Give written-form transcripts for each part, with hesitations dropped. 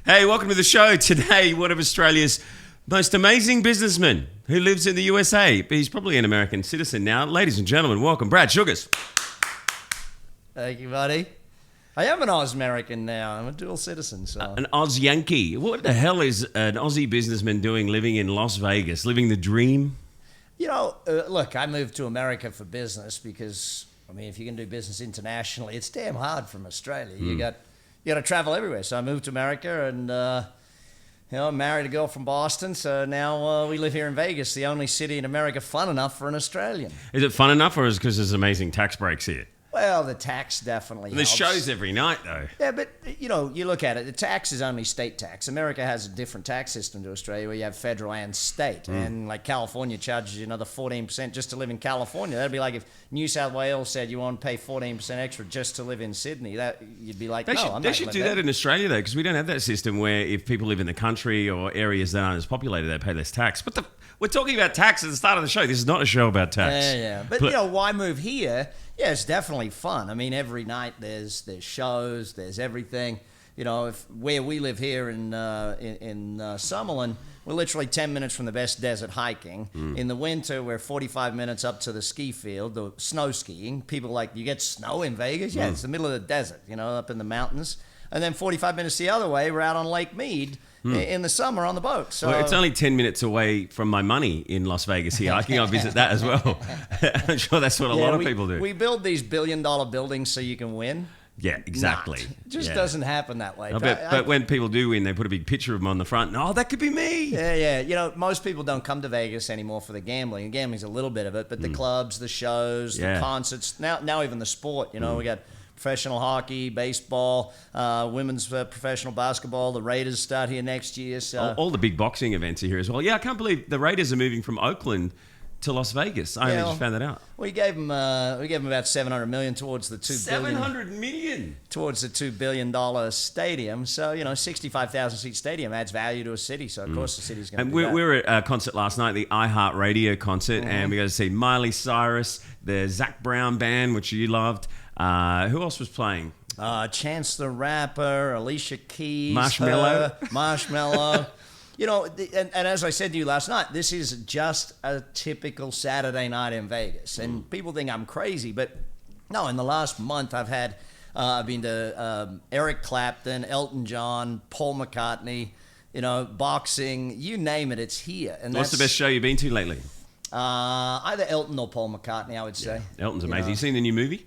Hey, welcome to the show. Today, one of Australia's most amazing businessmen who lives in the USA. He's probably an American citizen now. Ladies and gentlemen, welcome Brad Sugars. Thank you, buddy. I am an Auss-American now. I'm a dual citizen. So. An Oz Yankee. What the hell is an Aussie businessman doing living in Las Vegas, living the dream? You know, look, I moved to America for business because, I mean, if you can do business internationally, it's damn hard from Australia. You got to travel everywhere. So I moved to America and, I married a girl from Boston. So now we live here in Vegas, the only city in America fun enough for an Australian. Is it fun enough, or is it because there's amazing tax breaks here? Well, the tax definitely There's helps. shows every night, though. Yeah, but, you know, you look at it, the tax is only state tax. America has a different tax system to Australia where you have federal and state. And, like, California charges you another 14% just to live in California. That'd be like if New South Wales said you want to pay 14% extra just to live in Sydney. That you'd be like, They should do that in Australia, though, because we don't have that system where if people live in the country or areas that aren't as populated, they pay less tax. But we're talking about tax at the start of the show. This is not a show about tax. Yeah. But, you know, why move here? Yeah, it's definitely fun. I mean, every night there's shows, there's everything. You know, where we live here in Summerlin, we're literally 10 minutes from the best desert hiking. In the winter, we're 45 minutes up to the ski field, the snow skiing. People like, you get snow in Vegas? Yeah, it's the middle of the desert, you know, up in the mountains. And then 45 minutes the other way, we're out on Lake Mead in the summer on the boat. So well, it's only 10 minutes away from my money in Las Vegas here. I think I'll visit that as well. I'm sure that's what a lot of people do. We build these billion-dollar buildings so you can win. Yeah, exactly. It just doesn't happen that way. But when people do win, they put a big picture of them on the front. And, that could be me. Yeah. You know, most people don't come to Vegas anymore for the gambling. And gambling's a little bit of it, but the clubs, the shows, the concerts, now even the sport. You know, we got professional hockey, baseball, women's professional basketball. The Raiders start here next year. So. All the big boxing events are here as well. Yeah, I can't believe the Raiders are moving from Oakland to Las Vegas. I only just found that out. We gave them about $700 million towards the $700 million towards the $2 billion stadium. So, you know, 65,000 seat stadium adds value to a city. So of course the city's going to. And we were at a concert last night, the iHeartRadio concert, and we got to see Miley Cyrus, the Zac Brown band, which you loved. Who else was playing? Chance the Rapper, Alicia Keys, Marshmello. You know, and as I said to you last night, this is just a typical Saturday night in Vegas. And people think I'm crazy, but no, in the last month I've been to Eric Clapton, Elton John, Paul McCartney, you know, boxing, you name it, it's here. And what's the best show you've been to lately? Either Elton or Paul McCartney, I would say. Elton's amazing. You seen the new movie?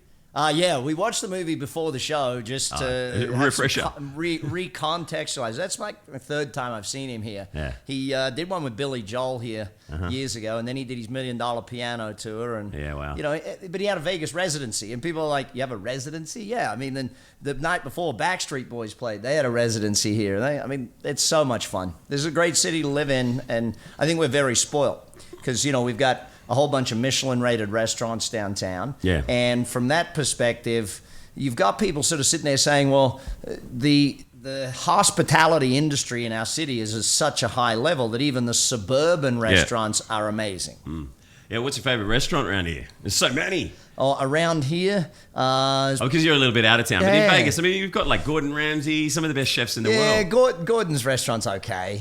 Yeah, we watched the movie before the show just to refresher, recontextualize. That's like the third time I've seen him here. Yeah. He did one with Billy Joel here years ago, and then he did his $1 Million Piano tour. And wow. You know, but he had a Vegas residency, and people are like, "You have a residency?" Yeah, I mean, then the night before Backstreet Boys played, they had a residency here. I mean, it's so much fun. This is a great city to live in, and I think we're very spoiled because you know we've got a whole bunch of Michelin-rated restaurants downtown. Yeah. And from that perspective, you've got people sort of sitting there saying, well, the hospitality industry in our city is at such a high level that even the suburban restaurants are amazing. Yeah, what's your favorite restaurant around here? There's so many. Around here. Because you're a little bit out of town. But in Vegas, I mean, you've got like Gordon Ramsay, some of the best chefs in the world. Yeah, Gordon's restaurant's okay.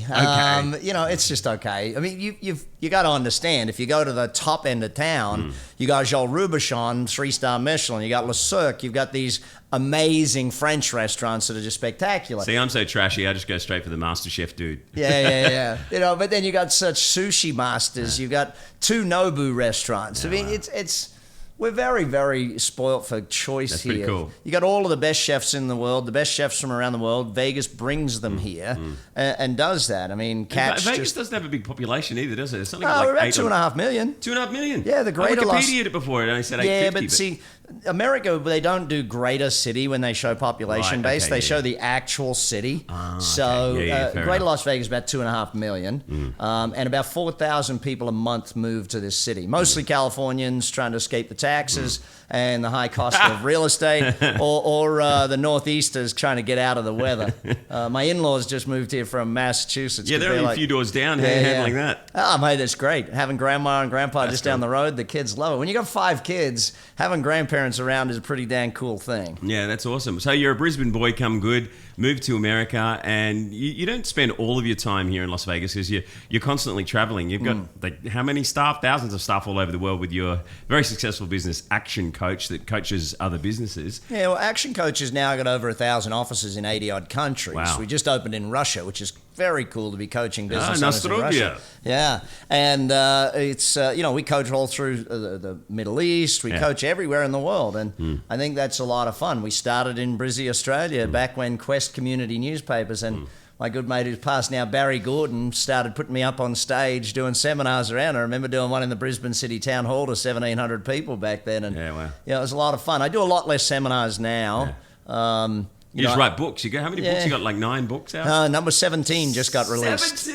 You know, it's just okay. I mean, you got to understand, if you go to the top end of town, you got Jean Robuchon, 3-star Michelin, you got Le Cirque, you've got these amazing French restaurants that are just spectacular. See, I'm so trashy, I just go straight for the Master Chef dude. Yeah. You know, but then you got such sushi masters. You've got 2 Nobu restaurants. I mean, it's we're very, very spoilt for choice That's here. Pretty cool. You got all of the best chefs in the world, the best chefs from around the world. Vegas brings them here and does that. I mean, Vegas doesn't have a big population either, does it? It's something like we're about 2.5 million. 2.5 million? Yeah, the greater Wikipedia did it before. It only said 850. Yeah, but see, America, they don't do greater city when they show population base. They show the actual city. So Greater Las Vegas is about 2.5 million. And about 4,000 people a month move to this city. Mostly Californians trying to escape the taxes and the high cost of real estate, or the Northeasters trying to get out of the weather. My in-laws just moved here from Massachusetts. Yeah, they're only a few doors down. How are you handling that? Oh, mate, that's great. Having grandma and grandpa just down the road, the kids love it. When you got 5 kids, having grandparents grandparents around is a pretty dang cool thing. Yeah, that's awesome. So you're a Brisbane boy, come good, moved to America, and you don't spend all of your time here in Las Vegas because you're constantly traveling. You've got like how many staff? Thousands of staff all over the world with your very successful business, Action Coach, that coaches other businesses. Yeah, well, Action Coach has now got over 1,000 offices in 80-odd countries. Wow. We just opened in Russia, which is very cool to be coaching business owners in Nostrovia. Russia. Yeah, and it's we coach all through the Middle East. We coach everywhere in the world, and I think that's a lot of fun. We started in Brizzy, Australia, back when Quest Community Newspapers and my good mate who's passed now, Barry Gordon, started putting me up on stage doing seminars around. I remember doing one in the Brisbane City Town Hall to 1,700 people back then, and wow. it was a lot of fun. I do a lot less seminars now. Yeah. You just write books. You go. How many books? You got like 9 books out. Number 17 just got released.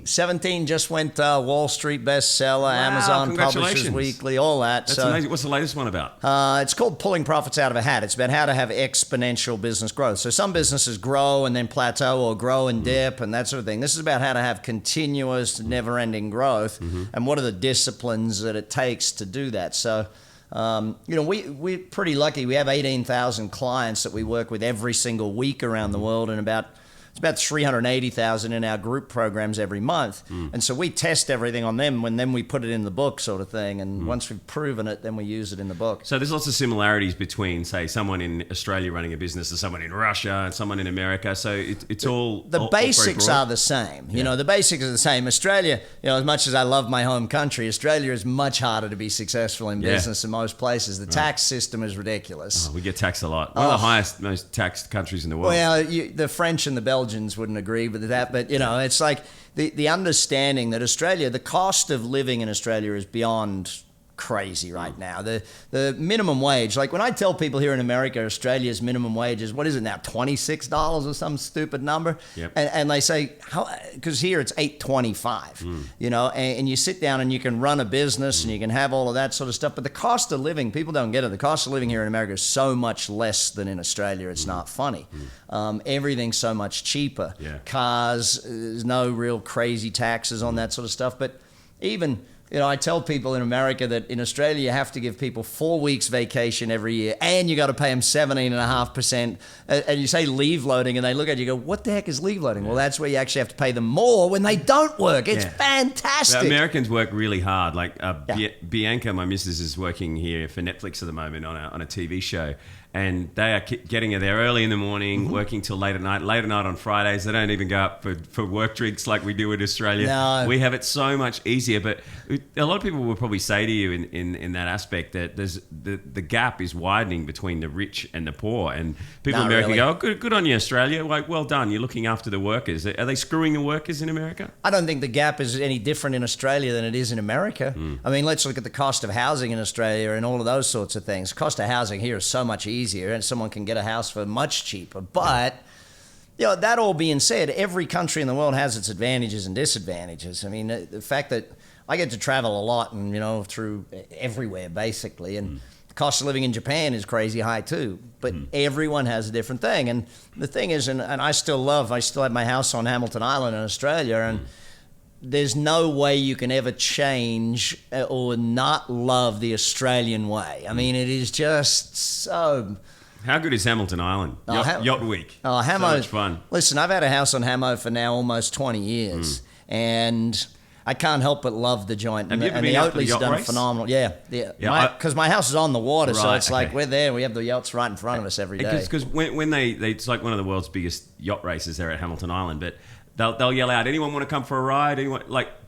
17 just went Wall Street bestseller, Amazon Publishers Weekly, all that. That's amazing. What's the latest one about? It's called Pulling Profits Out of a Hat. It's about how to have exponential business growth. So some businesses grow and then plateau or grow and dip and that sort of thing. This is about how to have continuous, never-ending growth and what are the disciplines that it takes to do that. So we're pretty lucky. We have 18,000 clients that we work with every single week around the world, and it's about 380,000 in our group programs every month. And so we test everything on them, and then we put it in the book sort of thing. And once we've proven it, then we use it in the book. So there's lots of similarities between, say, someone in Australia running a business and someone in Russia and someone in America. So it's all... The basics are the same. The basics are the same. Australia, as much as I love my home country, Australia is much harder to be successful in business than most places. The tax system is ridiculous. We get taxed a lot. One of the highest, most taxed countries in the world. Well, the French and the Belgians wouldn't agree with that, but it's like the understanding that the cost of living in Australia is beyond crazy right now. The minimum wage, like when I tell people here in America, Australia's minimum wage is, what is it now, $26 or some stupid number? Yep. And they say, how? Because here it's $8.25, and you sit down and you can run a business and you can have all of that sort of stuff. But the cost of living, people don't get it. The cost of living here in America is so much less than in Australia. It's not funny. Everything's so much cheaper. Yeah. Cars, there's no real crazy taxes on that sort of stuff. But even... I tell people in America that in Australia you have to give people 4 weeks vacation every year, and you got to pay them 17.5%. And you say leave loading, and they look at you and go, "What the heck is leave loading?" Well, that's where you actually have to pay them more when they don't work. It's fantastic. The Americans work really hard. Like Bianca, my missus, is working here for Netflix at the moment on a TV show. And they are getting there early in the morning, working till late at night. Late at night on Fridays, they don't even go up for work drinks like we do in Australia. No. We have it so much easier. But a lot of people will probably say to you in that aspect that there's the gap is widening between the rich and the poor. And people in America go, "Oh, good on you, Australia. Like, well done. You're looking after the workers." Are they screwing the workers in America? I don't think the gap is any different in Australia than it is in America. I mean, let's look at the cost of housing in Australia and all of those sorts of things. Cost of housing here is so much easier, and someone can get a house for much cheaper. But that all being said, every country in the world has its advantages and disadvantages. I mean, the fact that I get to travel a lot and through everywhere basically, and the cost of living in Japan is crazy high too. But everyone has a different thing. And the thing is, and I still have my house on Hamilton Island in Australia, and there's no way you can ever change or not love the Australian way. I mean, it is just so... How good is Hamilton Island? Yacht Week. Oh, Hamo. So much fun. Listen, I've had a house on Hamo for now almost 20 years, and I can't help but love the joint. Have you ever and been the out to the Oatley's yacht done race? phenomenal. Yeah. Because my house is on the water, so Right, it's like okay. we're there. We have the yachts right in front of us every day. Because when they it's like one of the world's biggest yacht races there at Hamilton Island, but they'll yell out, "Anyone want to come for a ride?" Anyone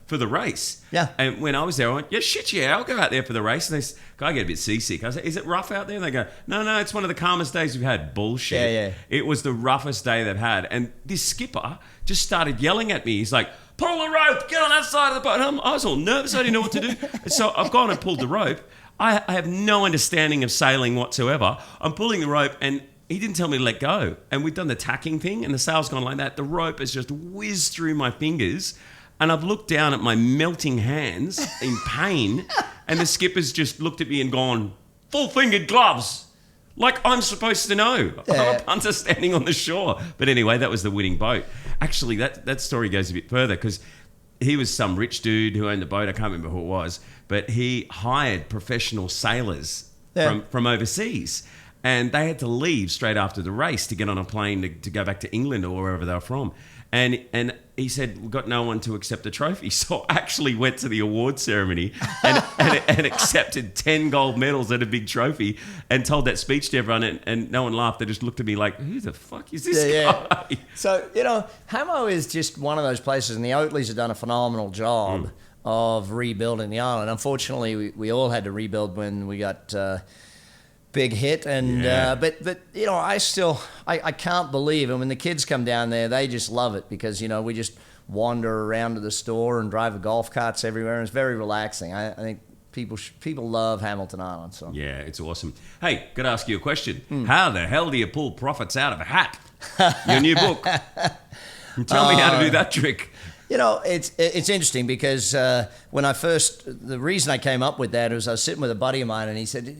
for the race. Yeah. And when I was there, I went, yeah, I'll go out there for the race. And I get a bit seasick. I said, "Is it rough out there?" And they go, no, it's one of the calmest days we've had. Bullshit. Yeah. It was the roughest day they've had. And this skipper just started yelling at me. He's like, "Pull the rope, get on that side of the boat." And I was all nervous. I didn't know what to do. And so I've gone and pulled the rope. I have no understanding of sailing whatsoever. I'm pulling the rope, and he didn't tell me to let go. And we've done the tacking thing, and the sail's gone like that. The rope has just whizzed through my fingers. And I've looked down at my melting hands in pain, and the skipper's just looked at me and gone, "Full-fingered gloves." Like I'm supposed to know. I'm a punter standing on the shore. But anyway, that was the winning boat. Actually, that story goes a bit further because he was some rich dude who owned the boat. I can't remember who it was. But he hired professional sailors from overseas. And they had to leave straight after the race to get on a plane to go back to England or wherever they were from. And he said, we've got no one to accept the trophy. So I actually went to the award ceremony and accepted 10 gold medals and a big trophy and told that speech to everyone. And no one laughed. They just looked at me like, who the fuck is this guy? Yeah. So, Hamo is just one of those places, and the Oatleys have done a phenomenal job of rebuilding the island. Unfortunately, we all had to rebuild when we got... big hit, and but I can't believe it. When the kids come down there, they just love it because we just wander around to the store and drive the golf carts everywhere, and it's very relaxing. I think people love Hamilton Island. So yeah, it's awesome. Hey, got to ask you a question. How the hell do you pull profits out of a hat? Your new book. Tell me how to do that trick. It's interesting because the reason I came up with that was I was sitting with a buddy of mine, and he said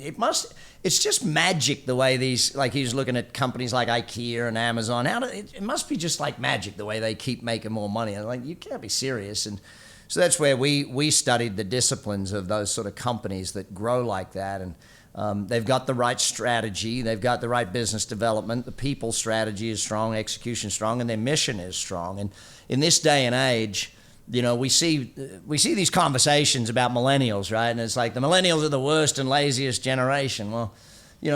it's just magic the way these, like, he was looking at companies like IKEA and Amazon. It must be just like magic the way they keep making more money. I'm like, you can't be serious. And so that's where we studied the disciplines of those sort of companies that grow like that. And they've got the right strategy, they've got the right business development, the people strategy is strong, execution strong, and their mission is strong. And in this day and age, we see these conversations about millennials, right? And it's like the millennials are the worst and laziest generation. Well,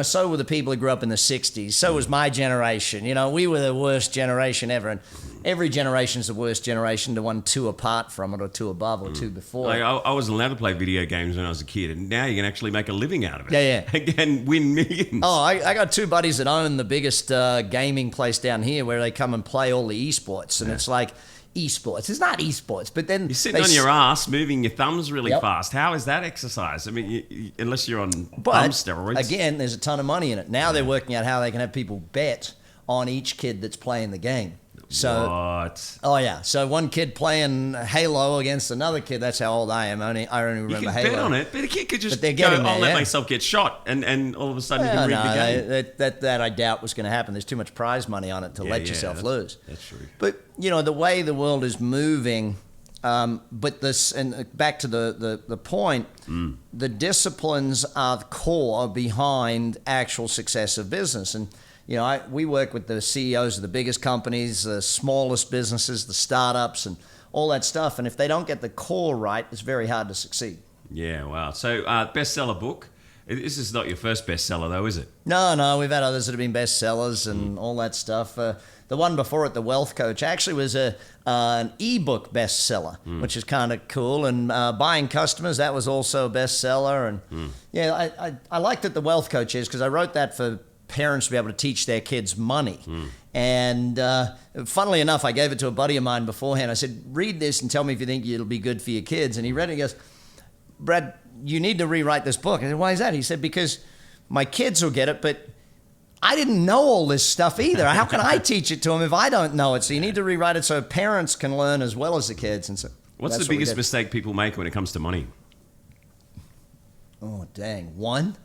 so were the people who grew up in the 60s. So was my generation. We were the worst generation ever. And every generation's the worst generation, the one two apart from it or two above or two before. Like I wasn't allowed to play video games when I was a kid, and now you can actually make a living out of it. Yeah. And win millions. Oh, I got two buddies that own the biggest gaming place down here where they come and play all the esports. And it's like... esports. It's not esports, but then... You're sitting on your ass, moving your thumbs really fast. How is that exercise? I mean, unless you're on thumb steroids. Again, there's a ton of money in it. Now they're working out how they can have people bet on each kid that's playing the game. So, what? Oh, yeah. So one kid playing Halo against another kid, that's how old I am. I only remember Halo. You can bet on it, but a kid could just go, I'll let myself get shot, and all of a sudden you can rig the game. That I doubt was going to happen. There's too much prize money on it to let yourself lose. That's true. But, the way the world is moving, but this, and back to the point, the disciplines are the core behind actual success of business. And we work with the CEOs of the biggest companies, the smallest businesses, the startups, and all that stuff. And if they don't get the core right, it's very hard to succeed. Yeah, wow. So, bestseller book. This is not your first bestseller, though, is it? No. We've had others that have been bestsellers and all that stuff. The one before it, The Wealth Coach, actually was an ebook bestseller, which is kind of cool. And Buying Customers, that was also a bestseller. And I liked it, The Wealth Coach is, because I wrote that for parents to be able to teach their kids money. And funnily enough, I gave it to a buddy of mine beforehand. I said, read this and tell me if you think it'll be good for your kids. And he read it and he goes, Brad, you need to rewrite this book. I said, why is that? He said, because my kids will get it, but I didn't know all this stuff either. How can I teach it to them if I don't know it? So you need to rewrite it so parents can learn as well as the kids. And so what's the biggest mistake people make when it comes to money? Oh, dang.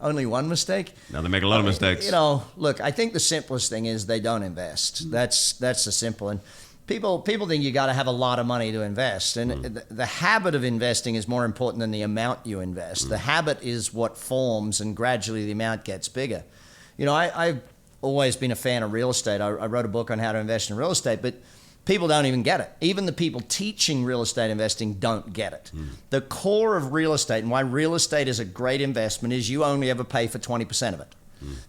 Only one mistake? No, they make a lot of mistakes. Look, I think the simplest thing is they don't invest. That's the simple. And people think you got to have a lot of money to invest. And the habit of investing is more important than the amount you invest. The habit is what forms, and gradually the amount gets bigger. I've always been a fan of real estate. I wrote a book on how to invest in real estate, but people don't even get it. Even the people teaching real estate investing don't get it. The core of real estate and why real estate is a great investment is you only ever pay for 20% of it.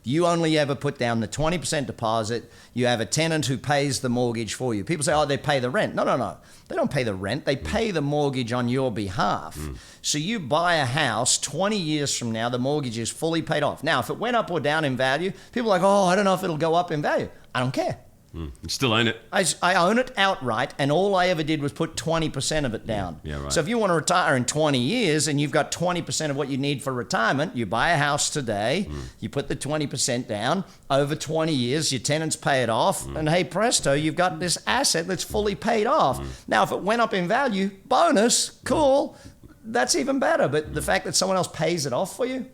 You only ever put down the 20% deposit. You have a tenant who pays the mortgage for you. People say, oh, they pay the rent. No. They don't pay the rent. They pay the mortgage on your behalf. So you buy a house, 20 years from now, the mortgage is fully paid off. Now, if it went up or down in value, people are like, oh, I don't know if it'll go up in value. I don't care. You still own it. I own it outright, and all I ever did was put 20% of it down. Yeah, right. So if you want to retire in 20 years and you've got 20% of what you need for retirement, you buy a house today, you put the 20% down, over 20 years, your tenants pay it off, and hey presto, you've got this asset that's fully paid off. Now, if it went up in value, bonus, cool, that's even better. But the fact that someone else pays it off for you,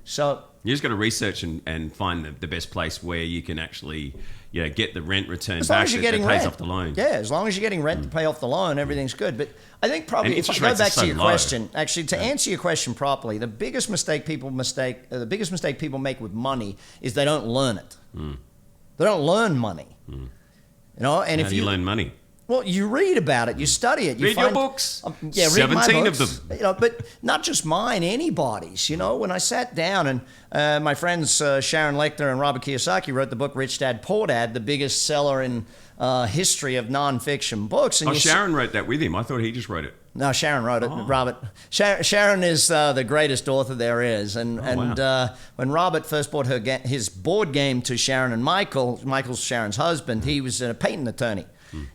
so... You just got to research and find the best place where you can actually, get the rent return As long back as you're that getting pays rent. off the loan. Yeah, as long as you're getting rent to pay off the loan, everything's good. But I think And probably if I interest go rates are back so to your low. question, actually to answer your question properly, the biggest mistake people make with money is they don't learn it. They don't learn money. You know, and How if do you learn money? well, you read about it, you study it, you Read your find, books. Yeah, read my 17 of books. them. You know, but not just mine, anybody's. You know, when I sat down and my friends Sharon Lechter and Robert Kiyosaki wrote the book Rich Dad Poor Dad, the biggest seller in history of nonfiction books. And Oh, Sharon wrote that with him. I thought he just wrote it. No, Sharon wrote it. Robert. Sharon is the greatest author there is. And when Robert first brought his board game to Sharon and Michael's Sharon's husband, he was a patent attorney.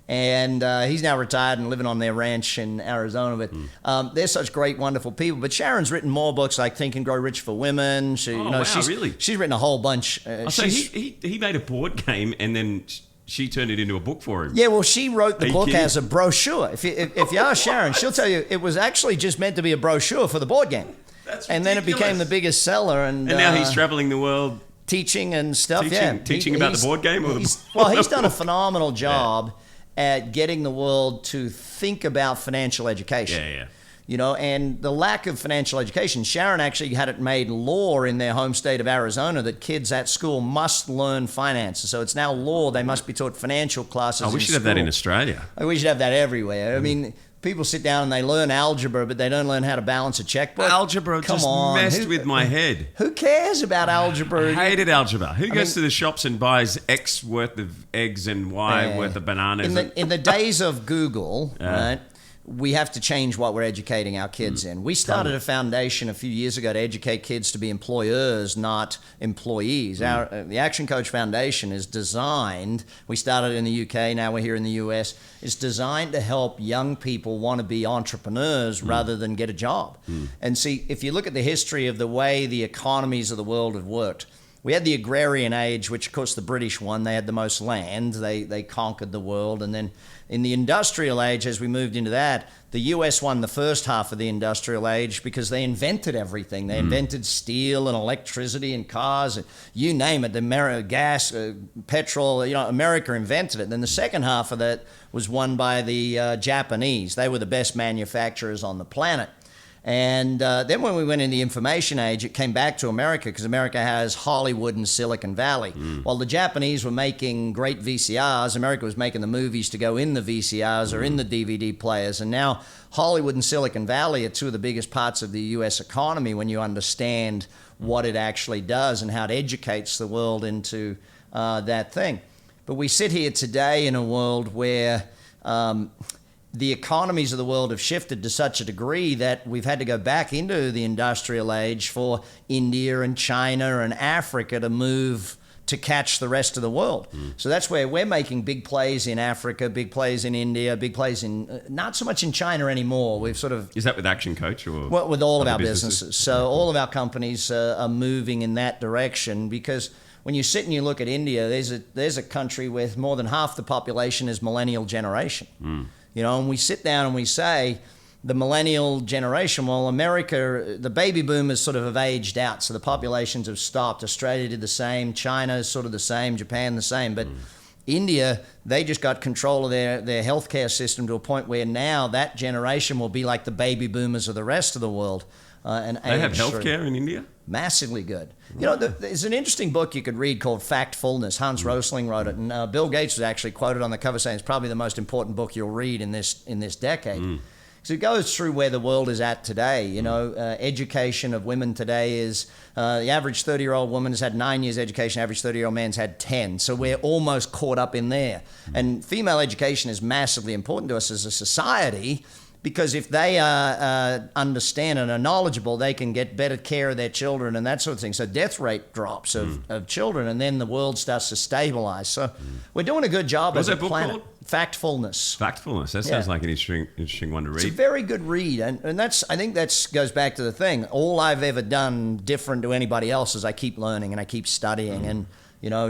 And he's now retired and living on their ranch in Arizona. But they're such great, wonderful people. But Sharon's written more books like Think and Grow Rich for Women. Wow, really? She's written a whole bunch. So he made a board game and then she turned it into a book for him. Yeah, well, she wrote the book kidding? as a brochure. If you ask Sharon, she'll tell you it was actually just meant to be a brochure for the board game. That's and then it became the biggest seller. And now he's traveling the world. Teaching and stuff, Teaching about the board game? He's done a phenomenal job at getting the world to think about financial education. Yeah. You know, and the lack of financial education. Sharon actually had it made law in their home state of Arizona that kids at school must learn finances. So it's now law. They must be taught financial classes. Oh, we should have that in Australia. We should have that everywhere. I mean, people sit down and they learn algebra, but they don't learn how to balance a checkbook. Algebra just messed with my head. Who cares about algebra? I hated algebra. Who goes to the shops and buys X worth of eggs and Y worth of bananas? In the days of Google, right? We have to change what we're educating our kids in. We started a foundation a few years ago to educate kids to be employers, not employees. The Action Coach Foundation is designed, we started in the UK, now we're here in the US, it's designed to help young people want to be entrepreneurs rather than get a job. And see, if you look at the history of the way the economies of the world have worked, we had the agrarian age, which of course the British won. They had the most land. They conquered the world. And then in the industrial age, as we moved into that, the US won the first half of the industrial age because they invented everything. They invented steel and electricity and cars, and you name it, the gas, petrol, America invented it. Then the second half of that was won by the Japanese. They were the best manufacturers on the planet. And then when we went in the information age, it came back to America because America has Hollywood and Silicon Valley. While the Japanese were making great VCRs, America was making the movies to go in the VCRs or in the DVD players. And now Hollywood and Silicon Valley are two of the biggest parts of the U.S. economy when you understand what it actually does and how it educates the world into that thing. But we sit here today in a world where the economies of the world have shifted to such a degree that we've had to go back into the industrial age for India and China and Africa to move to catch the rest of the world. So that's where we're making big plays in Africa, big plays in India, big plays in, not so much in China anymore. We've sort of... Is that with Action Coach or... Well, with all of our businesses. So all of our companies are moving in that direction because when you sit and you look at India, there's a country with more than half the population is millennial generation. And we sit down and we say, the millennial generation, well, America, the baby boomers sort of have aged out, so the populations have stopped. Australia did the same, China is sort of the same, Japan the same, but India, they just got control of their healthcare system to a point where now that generation will be like the baby boomers of the rest of the world. They have healthcare in India? Massively good. There's an interesting book you could read called Factfulness. Hans Rosling wrote it, and Bill Gates was actually quoted on the cover saying it's probably the most important book you'll read in this decade. So it goes through where the world is at today. Education of women today is the average 30-year-old woman has had 9 years education, average 30-year-old man's had 10. So we're almost caught up in there. And female education is massively important to us as a society, because if they understand and are knowledgeable, they can get better care of their children and that sort of thing. So death rate drops of children, and then the world starts to stabilize. So we're doing a good job as a planet. Called? Factfulness. Factfulness. That sounds like an interesting one to read. It's a very good read, and I think that goes back to the thing. All I've ever done different to anybody else is I keep learning and I keep studying. And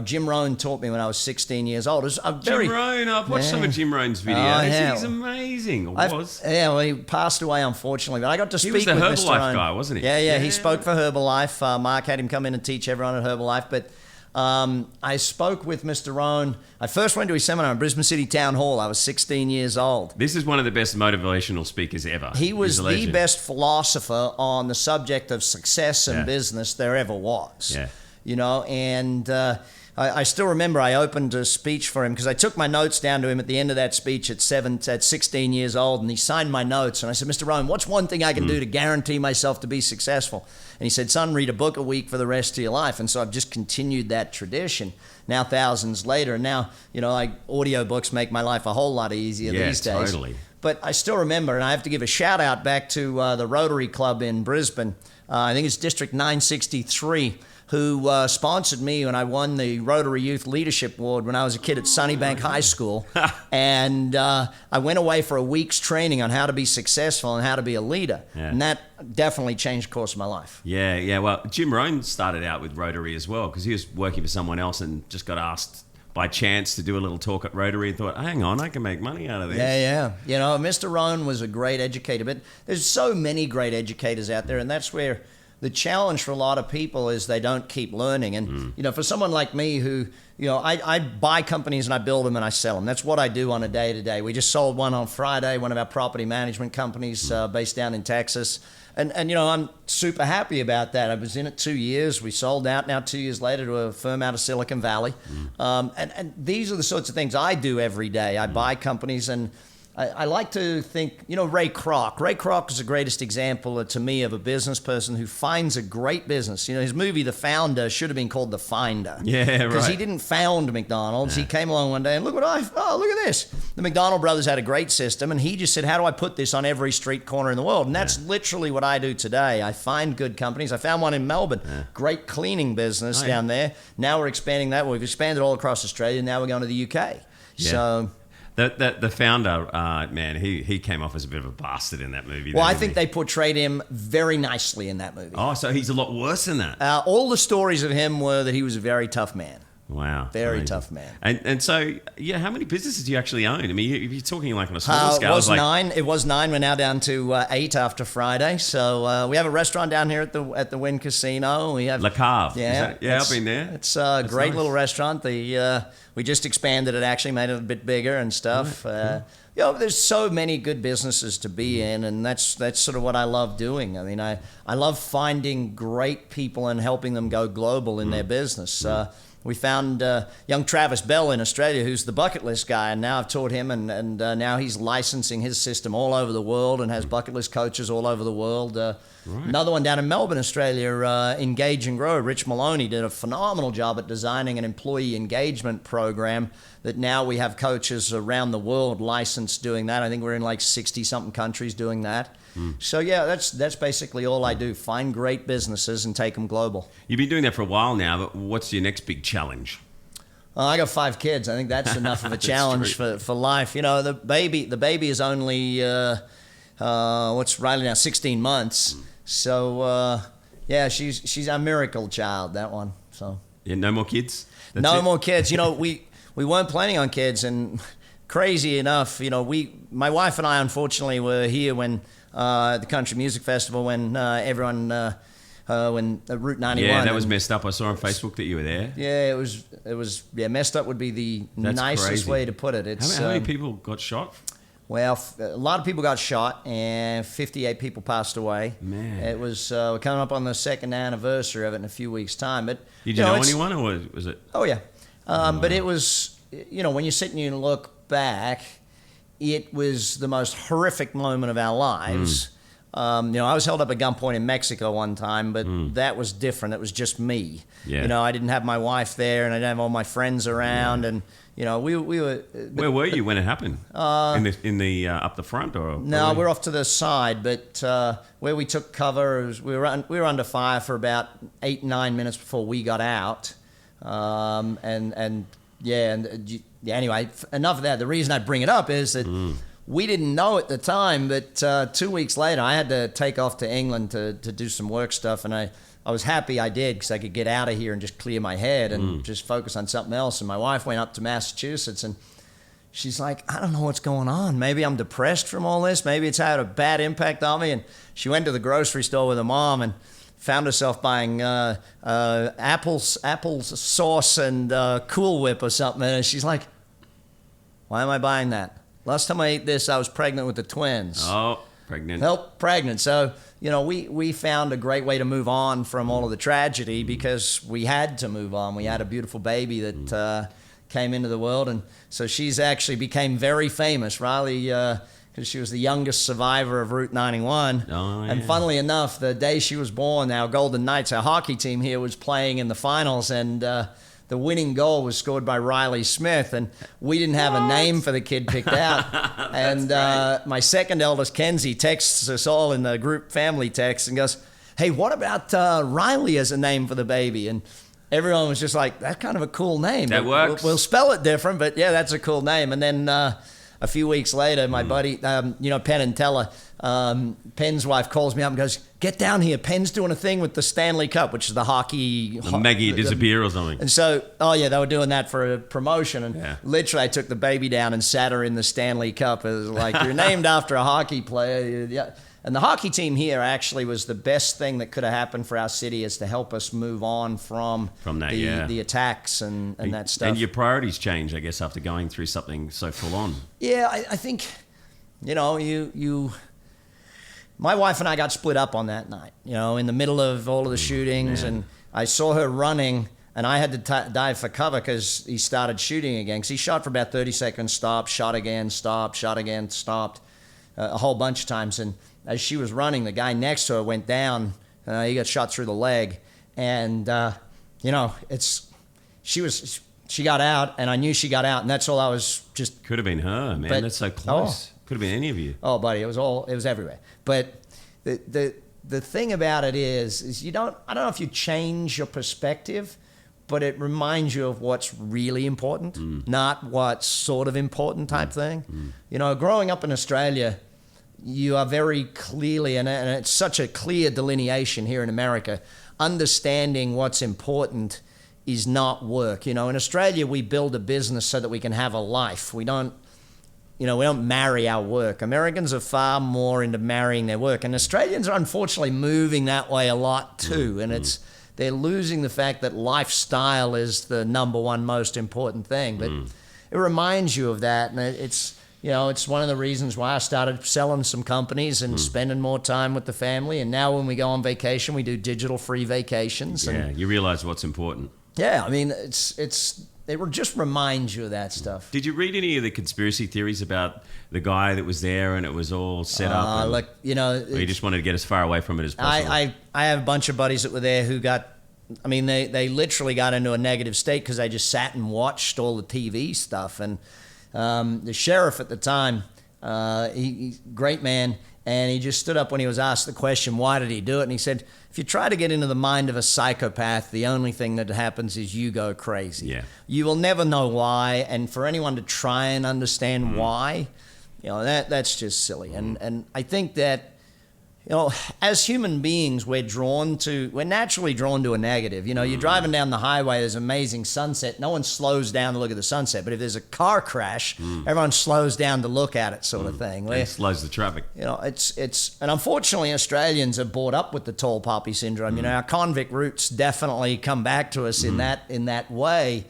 Jim Rohn taught me when I was 16 years old. Jim Rohn, I've watched some of Jim Rohn's videos. He's amazing. Well, he passed away, unfortunately. But I got to speak with Mr. He was the Herbalife guy, wasn't he? Yeah, he spoke for Herbalife. Mark had him come in and teach everyone at Herbalife. But I spoke with Mr. Rohn. I first went to his seminar in Brisbane City Town Hall. I was 16 years old. This is one of the best motivational speakers ever. He was He's a the legend. best philosopher on the subject of success and business there ever was. Yeah. You know, and I still remember I opened a speech for him because I took my notes down to him at the end of that speech at 16 years old, and he signed my notes. And I said, Mr. Rohn, what's one thing I can do to guarantee myself to be successful? And he said, son, read a book a week for the rest of your life. And so I've just continued that tradition. Now, thousands later, and now, you know, audiobooks make my life a whole lot easier these days. Totally. But I still remember, and I have to give a shout out back to the Rotary Club in Brisbane. I think it's District 963, who sponsored me when I won the Rotary Youth Leadership Award when I was a kid at Sunnybank High School. And I went away for a week's training on how to be successful and how to be a leader. Yeah. And that definitely changed the course of my life. Yeah. Well, Jim Rohn started out with Rotary as well because he was working for someone else and just got asked by chance to do a little talk at Rotary and thought, hang on, I can make money out of this. Yeah. You know, Mr. Rohn was a great educator, but there's so many great educators out there, and that's where the challenge for a lot of people is they don't keep learning. And, you know, for someone like me who, you know, I buy companies and I build them and I sell them. That's what I do on a day-to-day. We just sold one on Friday, one of our property management companies based down in Texas. And, you know, I'm super happy about that. I was in it 2 years. We sold out now 2 years later to a firm out of Silicon Valley. And these are the sorts of things I do every day. I buy companies, and I like to think, you know, Ray Kroc. Ray Kroc is the greatest example to me of a business person who finds a great business. You know, his movie, The Founder, should have been called The Finder. Yeah, right. Because he didn't found McDonald's. He came along one day and look at this. The McDonald brothers had a great system, and he just said, how do I put this on every street corner in the world? And that's literally what I do today. I find good companies. I found one in Melbourne, great cleaning business down there. Now we're expanding that. We've expanded all across Australia. Now we're going to the UK. Yeah. So... The founder, man, he came off as a bit of a bastard in that movie. Well, I think they portrayed him very nicely in that movie. Oh, so he's a lot worse than that. All the stories of him were that he was a very tough man. Wow. Very amazing. tough man. And so, yeah, how many businesses do you actually own? I mean, if you're talking like on a small scale. It was 9. It was 9. We're now down to 8 after Friday. So we have a restaurant down here at the Wynn Casino. We have Le Cave. Yeah, I've been there. It's a great nice. little restaurant. We just expanded it, actually made it a bit bigger and stuff. Right. You know, there's so many good businesses to be in, and that's sort of what I love doing. I mean, I love finding great people and helping them go global in their business. We found young Travis Bell in Australia, who's the bucket list guy, and now I've taught him, and now he's licensing his system all over the world and has bucket list coaches all over the world. Right. Another one down in Melbourne, Australia, Engage and Grow. Rich Maloney did a phenomenal job at designing an employee engagement program that now we have coaches around the world licensed doing that. I think we're in like 60-something countries doing that. So, yeah, that's basically all I do. Find great businesses and take them global. You've been doing that for a while now, but what's your next big challenge? I got 5 kids. I think that's enough of a challenge for life. You know, the baby is only, what's right now, 16 months. So, yeah, she's a miracle child, that one. So Yeah, no more kids? That's no it? more kids. You know, we weren't planning on kids, and crazy enough, you know, my wife and I, unfortunately, were here when the Country Music Festival, when everyone, when Route 91. Yeah, that was messed up. I saw on Facebook that you were there. Yeah, it was messed up would be the That's nicest crazy. way to put it. It's How many people got shot? Well, a lot of people got shot, and 58 people passed away. Man. It was we're coming up on the 2nd anniversary of it in a few weeks' time. But Did you know it's- anyone, or was it? Oh yeah, but it was, you know, when you sit and you look back, it was the most horrific moment of our lives. You know, I was held up at gunpoint in Mexico one time, but that was different. It was just me. Yeah. You know, I didn't have my wife there, and I didn't have all my friends around, and you know, we were. Where were you when it happened? In the up the front, or No, we're off to the side, but where we took cover, we were under fire for about 8-9 minutes before we got out, anyway, enough of that. The reason I bring it up is that we didn't know at the time, but 2 weeks later, I had to take off to England to do some work stuff, and I was happy I did because I could get out of here and just clear my head and just focus on something else. And my wife went up to Massachusetts, and she's like, I don't know what's going on. Maybe I'm depressed from all this. Maybe it's had a bad impact on me. And she went to the grocery store with her mom, and found herself buying apples sauce and Cool Whip or something, and she's like, "Why am I buying that? Last time I ate this, I was pregnant with the twins." Oh, pregnant. Help, pregnant. So, we found a great way to move on from all of the tragedy because we had to move on. We had a beautiful baby that came into the world, and so she's actually became very famous. Riley, because she was the youngest survivor of Route 91. Oh, yeah. And funnily enough, the day she was born, our Golden Knights, our hockey team here, was playing in the finals, and the winning goal was scored by Riley Smith, and we didn't have a name for the kid picked out. And my second eldest, Kenzie, texts us all in the group family text and goes, "Hey, what about Riley as a name for the baby?" And everyone was just like, "That's kind of a cool name. That works. We'll spell it different, but yeah, that's a cool name." And then a few weeks later, my buddy, Penn and Teller, Penn's wife calls me up and goes, "Get down here. Penn's doing a thing with the Stanley Cup," which is the hockey. Maggie disappear or something. And so, they were doing that for a promotion. And literally, I took the baby down and sat her in the Stanley Cup. It was like, "You're named after a hockey player." Yeah. And the hockey team here actually was the best thing that could have happened for our city, is to help us move on from that, the attacks and that stuff. And your priorities change, I guess, after going through something so full on. Yeah, I think, my wife and I got split up on that night, in the middle of all of the shootings. And I saw her running, and I had to dive for cover because he started shooting again. Because he shot for about 30 seconds, stopped, shot again, stopped, shot again, stopped, a whole bunch of times. And as she was running, the guy next to her went down. He got shot through the leg. And, she got out, and I knew she got out, and that's all I was just... Could have been her, man. That's so close. Could have been any of you. Oh, buddy, it was everywhere. But the thing about it is I don't know if you change your perspective, but it reminds you of what's really important, not what's sort of important type thing. Growing up in Australia, you are very clearly, and it's such a clear delineation here in America, understanding what's important is not work. In Australia, we build a business so that we can have a life. We don't marry our work. Americans are far more into marrying their work, and Australians are unfortunately moving that way a lot too. And they're losing the fact that lifestyle is the number one most important thing. But it reminds you of that, and it's one of the reasons why I started selling some companies and spending more time with the family. And now when we go on vacation, we do digital free vacations. Yeah, and you realize what's important. Yeah, I mean, it just reminds you of that stuff. Did you read any of the conspiracy theories about the guy that was there and it was all set up? Or you just wanted to get as far away from it as possible? I have a bunch of buddies that were there who they literally got into a negative state because they just sat and watched all the TV stuff. And the sheriff at the time, he's a great man, and he just stood up when he was asked the question, why did he do it? And he said, if you try to get into the mind of a psychopath, the only thing that happens is you go crazy. Yeah. You will never know why, and for anyone to try and understand why, that's just silly. And I think that, as human beings, we're naturally drawn to a negative. You're driving down the highway, there's an amazing sunset. No one slows down to look at the sunset. But if there's a car crash, everyone slows down to look at it, sort of thing. It slows the traffic. And unfortunately, Australians are brought up with the tall poppy syndrome. Our convict roots definitely come back to us in that way.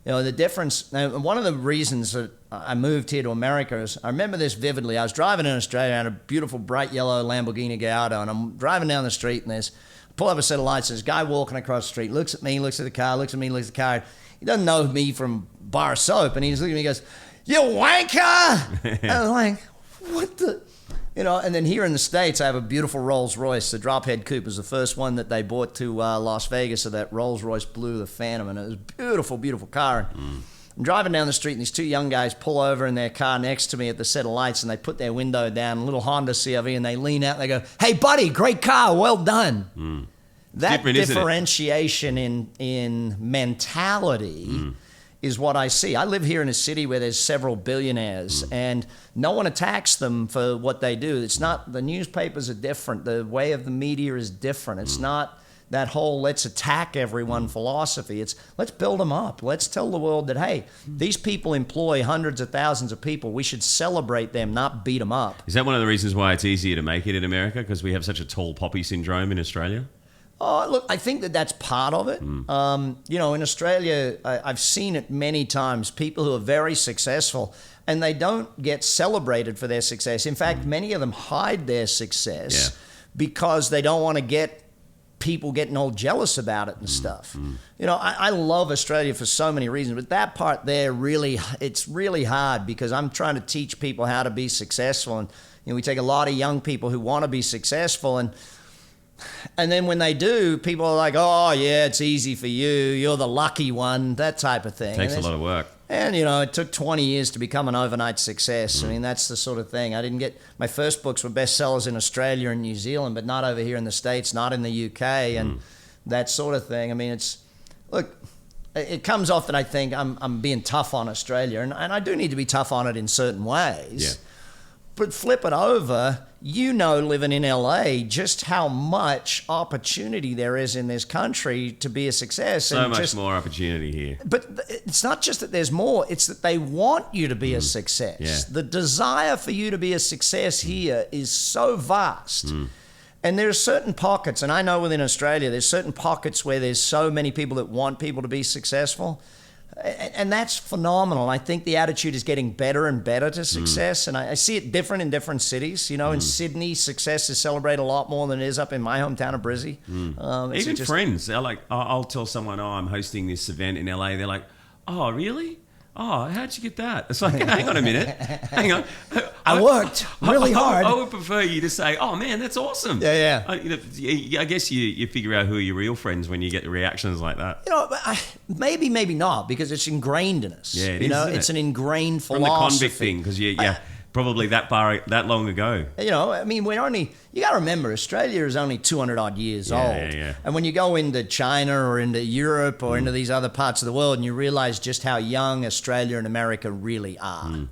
The difference, one of the reasons that I moved here to America is, I remember this vividly. I was driving in Australia, I had a beautiful bright yellow Lamborghini Gallardo, and I'm driving down the street, and I pull up a set of lights, there's a guy walking across the street, looks at me, looks at the car, looks at me, looks at the car. He doesn't know me from bar soap, and he's looking at me and goes, "You wanker!" I was like, what the... and then here in the States, I have a beautiful Rolls Royce. The Drophead Coupe was the first one that they brought to Las Vegas, of that Rolls Royce Blue, the Phantom, and it was a beautiful, beautiful car. I'm driving down the street, and these two young guys pull over in their car next to me at the set of lights, and they put their window down, a little Honda CRV, and they lean out and they go, "Hey, buddy, great car, well done." That differentiation in mentality is what I see. I live here in a city where there's several billionaires, and no one attacks them for what they do. It's not, the newspapers are different. The way of the media is different. It's not that whole let's attack everyone philosophy. It's let's build them up. Let's tell the world that, hey, these people employ hundreds of thousands of people. We should celebrate them, not beat them up. Is that one of the reasons why it's easier to make it in America? Because we have such a tall poppy syndrome in Australia? Oh, look, I think that that's part of it. You know, in Australia, I've seen it many times. People who are very successful and they don't get celebrated for their success. In fact, many of them hide their success because they don't want to get people getting all jealous about it and stuff. You know, I love Australia for so many reasons, but that part there really, it's really hard because I'm trying to teach people how to be successful. And, you know, we take a lot of young people who want to be successful and then when they do, people are like, oh, yeah, it's easy for you. You're the lucky one, that type of thing. Takes a lot of work. And, you know, it took 20 years to become an overnight success. I mean, that's the sort of thing. I didn't get... My first books were bestsellers in Australia and New Zealand, but not over here in the States, not in the UK, and that sort of thing. I mean, it's... Look, it comes off that I think I'm being tough on Australia, and I do need to be tough on it in certain ways. Yeah. But flip it over, you know, living in LA, just how much opportunity there is in this country to be a success. So and much just, more opportunity here. But it's not just that there's more, it's that they want you to be a success. Yeah. The desire for you to be a success here is so vast. And there are certain pockets, and I know within Australia, there's certain pockets where there's so many people that want people to be successful. And that's phenomenal. I think the attitude is getting better and better to success. And I see it different in different cities. You know, in Sydney, success is celebrated a lot more than it is up in my hometown of Brizzy. Even friends, they're like, I'll tell someone, oh, I'm hosting this event in LA. They're like, oh, really? Oh, how'd you get that? It's like, hang on a minute. Hang on. I worked really hard. I would prefer you to say, oh, man, that's awesome. Yeah. I guess you figure out who are your real friends when you get reactions like that. You know, maybe not, because it's ingrained in us. Yeah, it you is, know, isn't it's it? an ingrained From philosophy. the convict thing, because probably that long ago. You know, I mean, you got to remember, Australia is only 200 odd years old. Yeah. And when you go into China or into Europe or into these other parts of the world and you realize just how young Australia and America really are.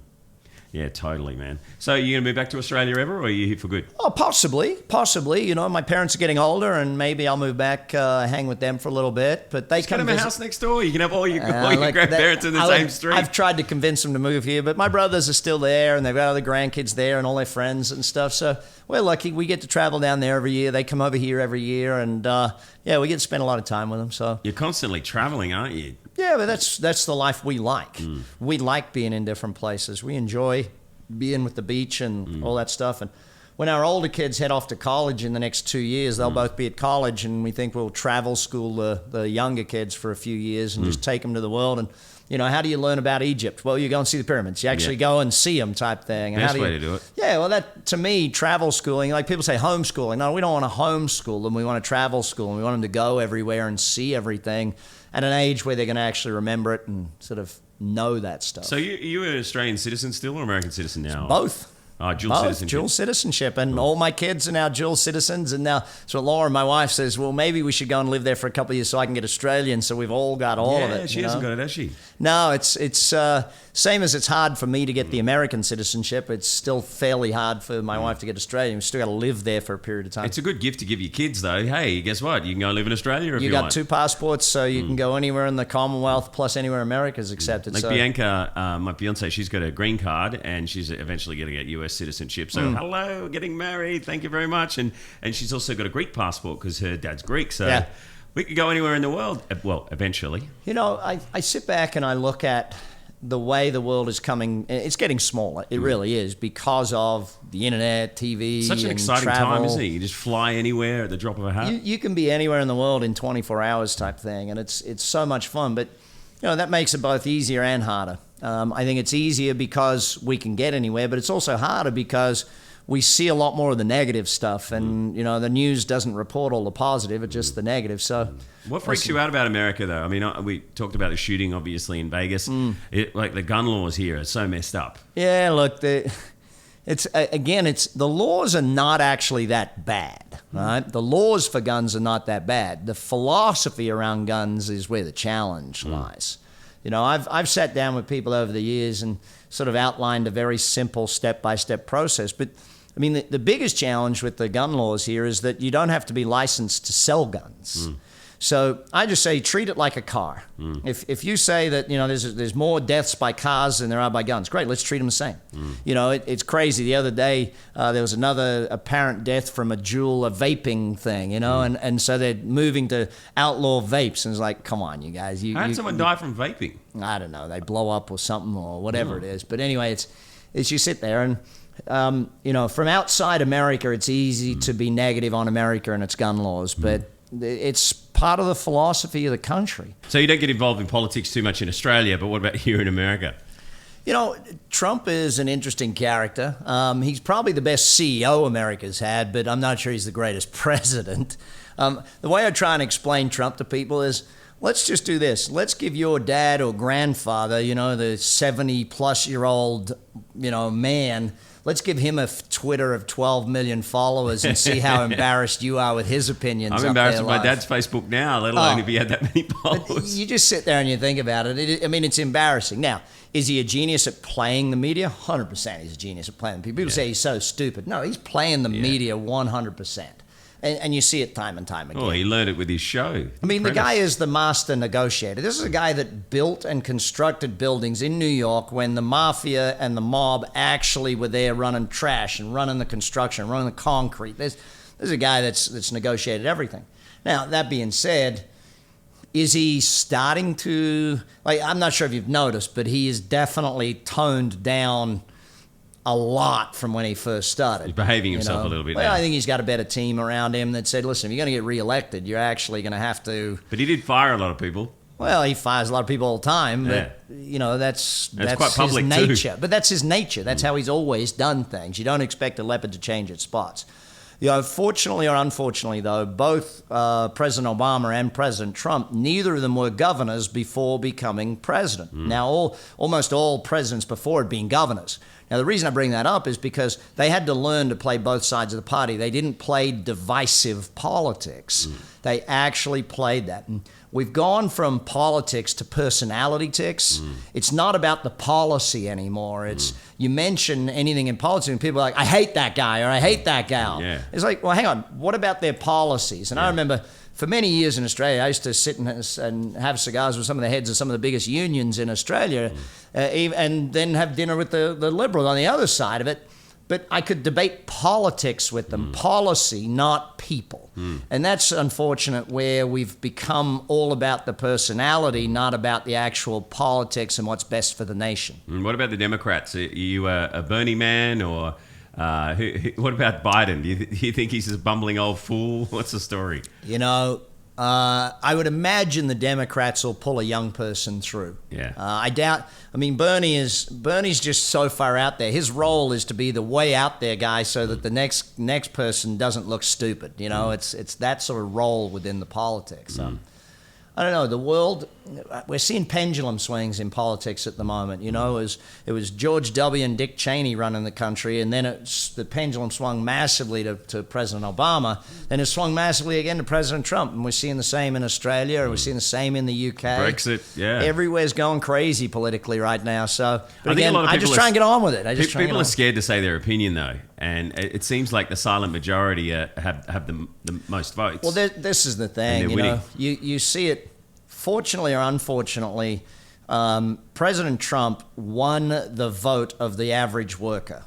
Yeah, totally, man. So are you going to move back to Australia ever, or are you here for good? Oh, possibly. You know, my parents are getting older, and maybe I'll move back, hang with them for a little bit. But they Just come get them a visit. house next door. You can have all your grandparents in the same street. I've tried to convince them to move here, but my brothers are still there, and they've got other grandkids there, and all their friends and stuff. So we're lucky. We get to travel down there every year. They come over here every year, and we get to spend a lot of time with them. So you're constantly traveling, aren't you? Yeah, but that's the life we like. We like being in different places. We enjoy being with the beach and all that stuff. And when our older kids head off to college in the next 2 years, they'll both be at college, and we think we'll travel school the younger kids for a few years and just take them to the world. And, you know, how do you learn about Egypt? Well, you go and see the pyramids. You actually go and see them, type thing. And Best way to do it. Yeah, well, that, to me, travel schooling, like people say homeschooling. No, we don't want to homeschool them. We want to travel school, and we want them to go everywhere and see everything at an age where they're going to actually remember it and sort of know that stuff. So you an Australian citizen still, or American citizen now? Both. Dual citizenship. Dual citizenship. And all my kids are now dual citizens. And now, so Laura, my wife, says, well, maybe we should go and live there for a couple of years so I can get Australian. So we've all got all of it. Yeah, she hasn't got it, has she? No, it's same as it's hard for me to get the American citizenship. It's still fairly hard for my wife to get Australian. We've still got to live there for a period of time. It's a good gift to give your kids, though. Hey, guess what? You can go live in Australia if you got want. 2 passports, so you can go anywhere in the Commonwealth, plus anywhere America's accepted. Like so. Bianca, my fiance, she's got a green card, and she's eventually going to get US citizenship. So hello, getting married. Thank you very much. And she's also got a Greek passport because her dad's Greek. So we could go anywhere in the world. Well, eventually. You know, I sit back and I look at the way the world is coming. It's getting smaller. It really is, because of the internet, TV, Such an and exciting travel. time, isn't it? You just fly anywhere at the drop of a hat. You can be anywhere in the world in 24 hours type thing, and it's so much fun. But, you know, that makes it both easier and harder. I think it's easier because we can get anywhere, but it's also harder because we see a lot more of the negative stuff, and you know, the news doesn't report all the positive; it's just the negative. So, what freaks you out about America, though? I mean, we talked about the shooting, obviously, in Vegas. Like the gun laws here are so messed up. Yeah, look, it's the laws are not actually that bad, right? The laws for guns are not that bad. The philosophy around guns is where the challenge lies. You know, I've sat down with people over the years and sort of outlined a very simple step-by-step process, but I mean, the biggest challenge with the gun laws here is that you don't have to be licensed to sell guns. So I just say treat it like a car. If you say that there's more deaths by cars than there are by guns, great, let's treat them the same. It's crazy. The other day there was another apparent death from a vaping thing, and so they're moving to outlaw vapes, and it's like, come on, you guys. How did someone die from vaping? I don't know. They blow up or something or whatever it is. But anyway, it's you sit there and. From outside America, it's easy to be negative on America and its gun laws, but it's part of the philosophy of the country. So you don't get involved in politics too much in Australia, but what about here in America? Trump is an interesting character. He's probably the best CEO America's had, but I'm not sure he's the greatest president. The way I try and explain Trump to people is, let's just do this. Let's give your dad or grandfather, the 70-plus-year-old, man, let's give him a Twitter of 12 million followers and see how embarrassed you are with his opinions. I'm embarrassed with my dad's Facebook now, let alone if he had that many followers. You just sit there and you think about it. It's embarrassing. Now, is he a genius at playing the media? 100% he's a genius at playing the media. People say he's so stupid. No, he's playing the media 100%. And you see it time and time again. Oh, he learned it with his show. The guy is the master negotiator. This is a guy that built and constructed buildings in New York when the mafia and the mob actually were there running trash and running the construction, running the concrete. There's a guy that's negotiated everything. Now, that being said, is he starting to... I'm not sure if you've noticed, but he is definitely toned down a lot from when he first started. He's behaving himself a little bit now. I think he's got a better team around him that said, listen, if you're going to get reelected, you're actually going to have to... But he did fire a lot of people. Well, he fires a lot of people all the time, but, that's quite public his nature. Too. But that's his nature. That's how he's always done things. You don't expect a leopard to change its spots. Fortunately or unfortunately, though, both President Obama and President Trump, neither of them were governors before becoming president. Now, almost all presidents before had been governors. Now, the reason I bring that up is because they had to learn to play both sides of the party. They didn't play divisive politics. They actually played that. And we've gone from politics to personality ticks. It's not about the policy anymore. It's you mention anything in politics and people are like, I hate that guy or I hate that gal. Yeah. It's like, well, hang on. What about their policies? And I remember for many years in Australia, I used to sit and have cigars with some of the heads of some of the biggest unions in Australia and then have dinner with the Liberals on the other side of it. But I could debate politics with them, policy, not people. And that's unfortunate where we've become all about the personality, not about the actual politics and what's best for the nation. And what about the Democrats? Are you a Bernie man or... what about Biden? Do you think he's a bumbling old fool? What's the story? I would imagine the Democrats will pull a young person through. Yeah. I doubt. Bernie's just so far out there. His role is to be the way out there guy, so that the next person doesn't look stupid. It's that sort of role within the politics. I don't know, the world, we're seeing pendulum swings in politics at the moment. It was George W. and Dick Cheney running the country, and then the pendulum swung massively to President Obama, then it swung massively again to President Trump, and we're seeing the same in Australia, and we're seeing the same in the UK. Brexit, yeah. Everywhere's going crazy politically right now, so, but I think again, a lot of I just try and get on with it. People are scared to say their opinion, though, and it seems like the silent majority have the most votes. Well, this is the thing, you see it. Fortunately or unfortunately, President Trump won the vote of the average worker.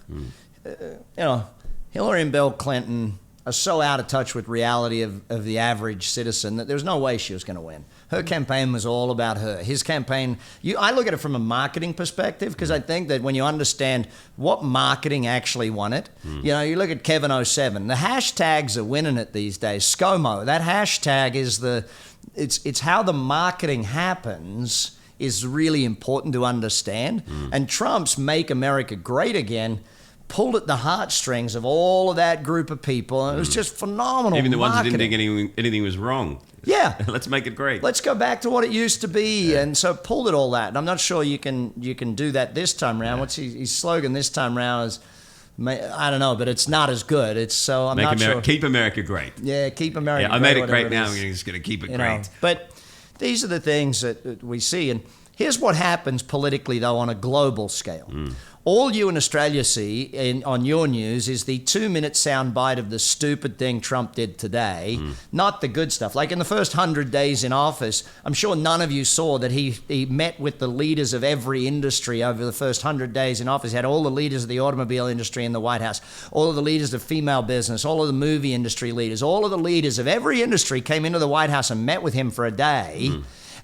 Hillary and Bill Clinton are so out of touch with reality of the average citizen that there's no way she was going to win. Her campaign was all about her. His campaign, I look at it from a marketing perspective because I think that when you understand what marketing actually won it, you look at Kevin 07. The hashtags are winning it these days. ScoMo, that hashtag is it's how the marketing happens is really important to understand. And Trump's Make America Great Again pulled at the heartstrings of all of that group of people, and it was just phenomenal. Even the ones that marketing. didn't think anything was wrong. Yeah. Let's make it great. Let's go back to what it used to be. And so pulled at all that. And I'm not sure you can do that this time around. What's his slogan this time around is, I don't know, but it's not as good. I'm not sure. Keep America great. Yeah, keep America great. I made it great now. I'm just going to keep it great. But these are the things that we see. And Here's what happens politically, though, on a global scale. All you in Australia see on your news is the 2-minute soundbite of the stupid thing Trump did today, not the good stuff. Like in the first 100 days in office, I'm sure none of you saw that he met with the leaders of every industry over the first 100 days in office. He had all the leaders of the automobile industry in the White House, all of the leaders of female business, all of the movie industry leaders, all of the leaders of every industry came into the White House and met with him for a day.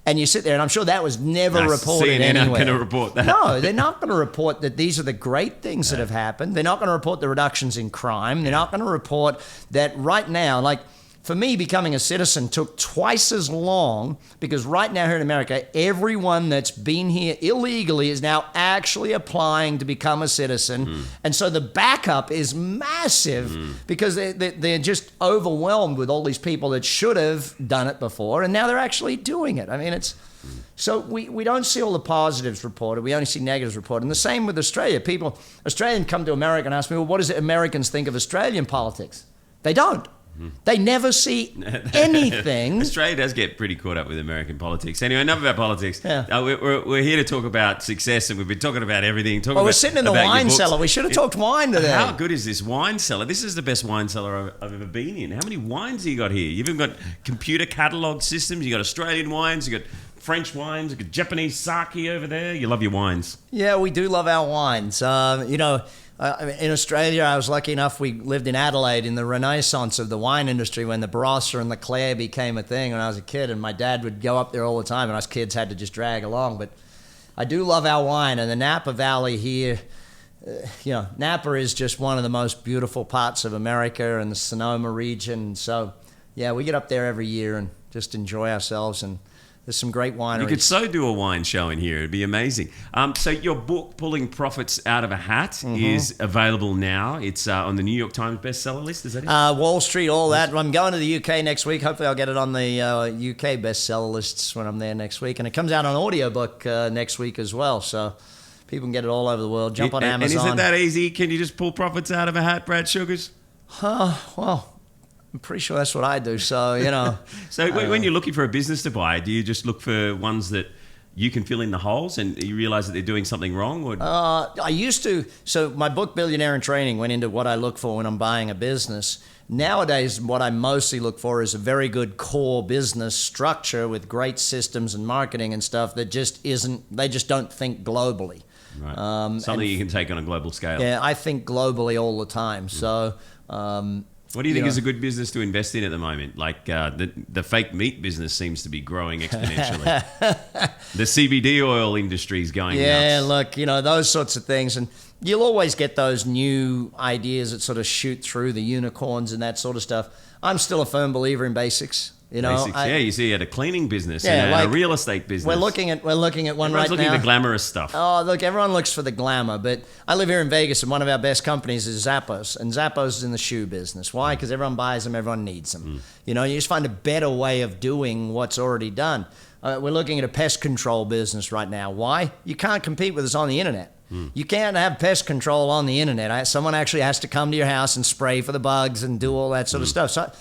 And you sit there, and I'm sure that was never reported CNN anywhere. aren't going to report that. No, they're not going to report that these are the great things that have happened. They're not going to report the reductions in crime. They're not going to report that right now, like for me, becoming a citizen took twice as long because right now here in America, everyone that's been here illegally is now actually applying to become a citizen. And so the backup is massive because they're just overwhelmed with all these people that should have done it before, and now they're actually doing it. I mean, it's... So we don't see all the positives reported. We only see negatives reported. And the same with Australia. Australians come to America and ask me, well, what does Americans think of Australian politics? They don't. They never see anything. Australia does get pretty caught up with American politics. Anyway, enough about politics. Yeah. We're here to talk about success, and we've been talking about everything. We're sitting in the wine cellar. We should have talked wine today. How good is this wine cellar? This is the best wine cellar I've ever been in. How many wines have you got here? You've even got computer catalogue systems. You've got Australian wines. You've got French wines. You've got Japanese sake over there. You love your wines. Yeah, we do love our wines. In Australia, I was lucky enough, we lived in Adelaide in the renaissance of the wine industry when the Barossa and the Clare became a thing when I was a kid, and my dad would go up there all the time, and us kids had to just drag along. But I do love our wine, and the Napa Valley here, Napa is just one of the most beautiful parts of America and the Sonoma region. So, yeah, we get up there every year and just enjoy ourselves, and there's some great wineries. You could so do a wine show in here. It'd be amazing. So your book, Pulling Profits Out of a Hat, is available now. It's on the New York Times bestseller list. Is that it? Wall Street, all that. I'm going to the UK next week. Hopefully I'll get it on the UK bestseller lists when I'm there next week. And it comes out on audiobook next week as well. So people can get it all over the world. Jump on Amazon. And is it that easy? Can you just pull profits out of a hat, Brad Sugars? Well, I'm pretty sure that's what I do. So, So when you're looking for a business to buy, do you just look for ones that you can fill in the holes and you realize that they're doing something wrong? Or? I used to. So my book, Billionaire in Training, went into what I look for when I'm buying a business. Nowadays, what I mostly look for is a very good core business structure with great systems and marketing and stuff that just they just don't think globally. Right. Something you can take on a global scale. Yeah, I think globally all the time. So... what do you think is a good business to invest in at the moment? Like the fake meat business seems to be growing exponentially. The CBD oil industry is going nuts. Yeah, look, those sorts of things. And you'll always get those new ideas that sort of shoot through the unicorns and that sort of stuff. I'm still a firm believer in basics. Basics. You see, you had a cleaning business and a real estate business. We're looking at one Everyone's right now. looking at the glamorous stuff. Oh, look, everyone looks for the glamour, but I live here in Vegas, and one of our best companies is Zappos, and Zappos is in the shoe business. Why? Because everyone buys them, everyone needs them. You just find a better way of doing what's already done. We're looking at a pest control business right now. Why? You can't compete with us on the internet. You can't have pest control on the internet. Someone actually has to come to your house and spray for the bugs and do all that sort of stuff. So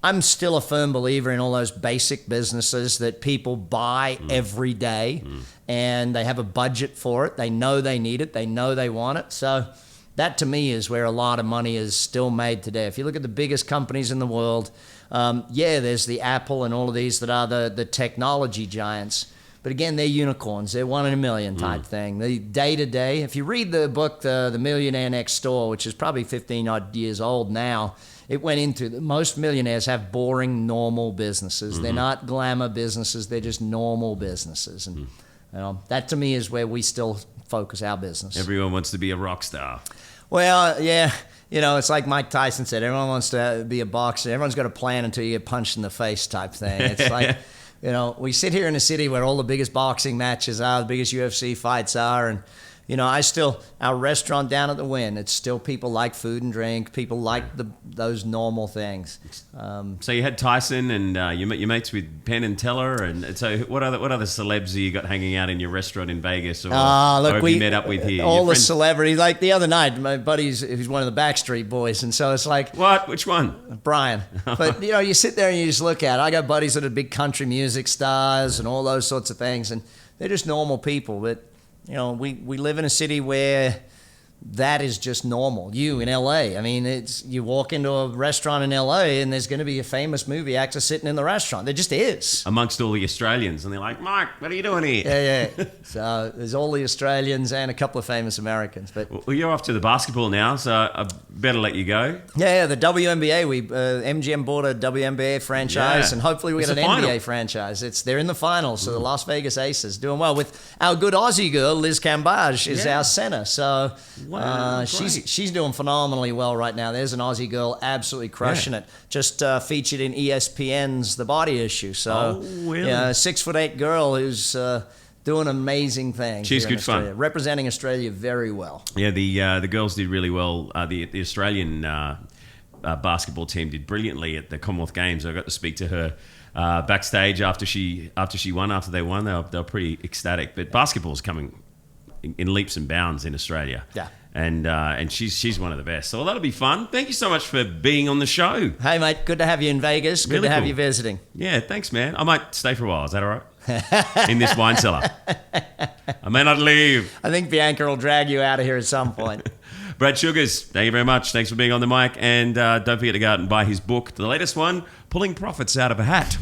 I'm still a firm believer in all those basic businesses that people buy every day, and they have a budget for it. They know they need it. They know they want it. So that, to me, is where a lot of money is still made today. If you look at the biggest companies in the world, there's the Apple and all of these that are the technology giants. But again, they're unicorns. They're one in a million type thing. The day-to-day, if you read the book, The Millionaire Next Door, which is probably 15-odd years old now, it went into most millionaires have boring, normal businesses. They're not glamour businesses. They're just normal businesses. And that, to me, is where we still focus our business. Everyone wants to be a rock star. Well, yeah. It's like Mike Tyson said, everyone wants to be a boxer. Everyone's got a plan until you get punched in the face type thing. It's like, we sit here in a city where all the biggest boxing matches are, the biggest UFC fights are, and our restaurant down at the Wynn, it's still people like food and drink. People like those normal things. So you had Tyson and your mates with Penn and Teller. And so what other celebs have you got hanging out in your restaurant in Vegas? Or have you met up with here? All the celebrities. Like the other night, my buddy's he's one of the Backstreet Boys. And so it's like... What? Which one? Brian. But, you sit there and you just look at it. I got buddies that are big country music stars and all those sorts of things. And they're just normal people. But we live in a city where that is just normal. You in LA, I mean, you walk into a restaurant in LA and there's going to be a famous movie actor sitting in the restaurant. There just is. Amongst all the Australians, and they're like, Mike, what are you doing here? Yeah. So there's all the Australians and a couple of famous Americans. But Well, you're off to the basketball now, so I better let you go. yeah, the WNBA. MGM bought a WNBA franchise, Yeah. and hopefully we It's get an the final. NBA franchise. They're in the finals, so the Las Vegas Aces doing well with our good Aussie girl Liz Cambage is Yeah. our center. So Wow, great. she's doing phenomenally well right now. There's an Aussie girl absolutely crushing it. Just featured in ESPN's The Body Issue. So Oh, really? 6'8" girl who's doing amazing things. She's here in good fun. Australia, representing Australia very well. Yeah, the girls did really well. The Australian basketball team did brilliantly at the Commonwealth Games. I got to speak to her backstage after they won. They were pretty ecstatic. But basketball's coming in leaps and bounds in Australia. Yeah. And she's one of the best. So that'll be fun. Thank you so much for being on the show. Hey, mate, good to have you in Vegas. Good Really to have cool. you visiting. Yeah, thanks, man. I might stay for a while. Is that all right? In this wine cellar. I may not leave. I think Bianca will drag you out of here at some point. Brad Sugars, thank you very much. Thanks for being on the mic. And don't forget to go out and buy his book, the latest one, Pulling Profits Out of a Hat.